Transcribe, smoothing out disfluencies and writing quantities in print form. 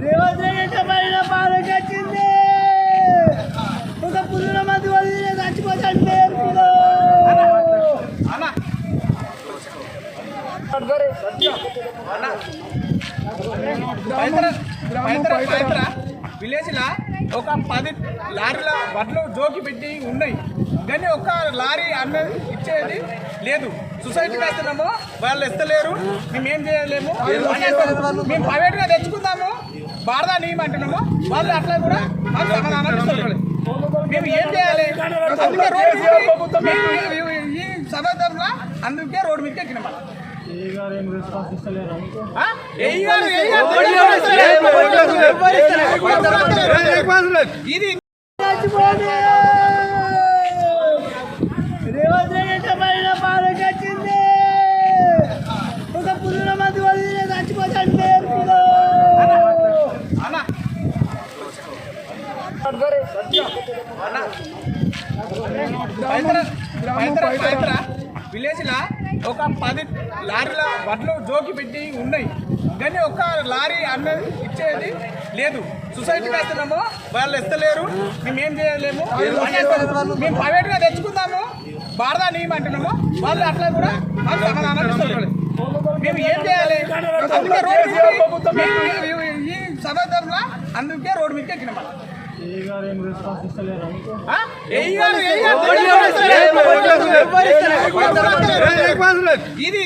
రేవంత్ రెడ్డి పైన పాలకి వచ్చింది. ఒక పుల్ల మంది వదిలి చచ్చిపోతాడు. విలేజ్ లా ఒక 10 లారీల వడ్లు జోకి పెట్టి ఉన్నాయి, కానీ ఒక లారీ అన్న ఇచ్చేది లేదు. సొసైటీకి వేస్తున్నాము, వాళ్ళు ఇస్తలేరు, మేమేం చేయలేము, మేము ప్రైవేట్ గా తెచ్చుకుందాము భారత నియమం అంటున్నాము, వాళ్ళు అట్లా కూడా మాకు సమాధానం ఇస్తలేదు. మేము ఏం చేయాలి? అందుకే ఈ సందర్భంలో అందుకే రోడ్డు మీదకి ఎక్కినాం. ఇది రేవంత్ రెడ్డి పైన పాలకి వచ్చింది. ఒక పుల్ల మంది వదిలి చచ్చిపోతాడు. విలేజ్ లా ఒక 10 లారీల వడ్లు జోకి పెట్టి ఉన్నాయి, కానీ ఒక లారీ అన్న ఇచ్చేది లేదు. సొసైటీకి వేస్తున్నాము, వాళ్ళు ఇస్తలేరు, మేమేం చేయలేము, మేము ప్రైవేట్ గా తెచ్చుకుందాము భారత నియమం అంటున్నాము, వాళ్ళు అట్లా కూడా మాకు సమాధానం ఇస్తలేదు. మేము ఏం చేయాలి? అందుకే ఈ సందర్భంలో అందుకే రోడ్డు మీదకి ఎక్కినాం. ఇది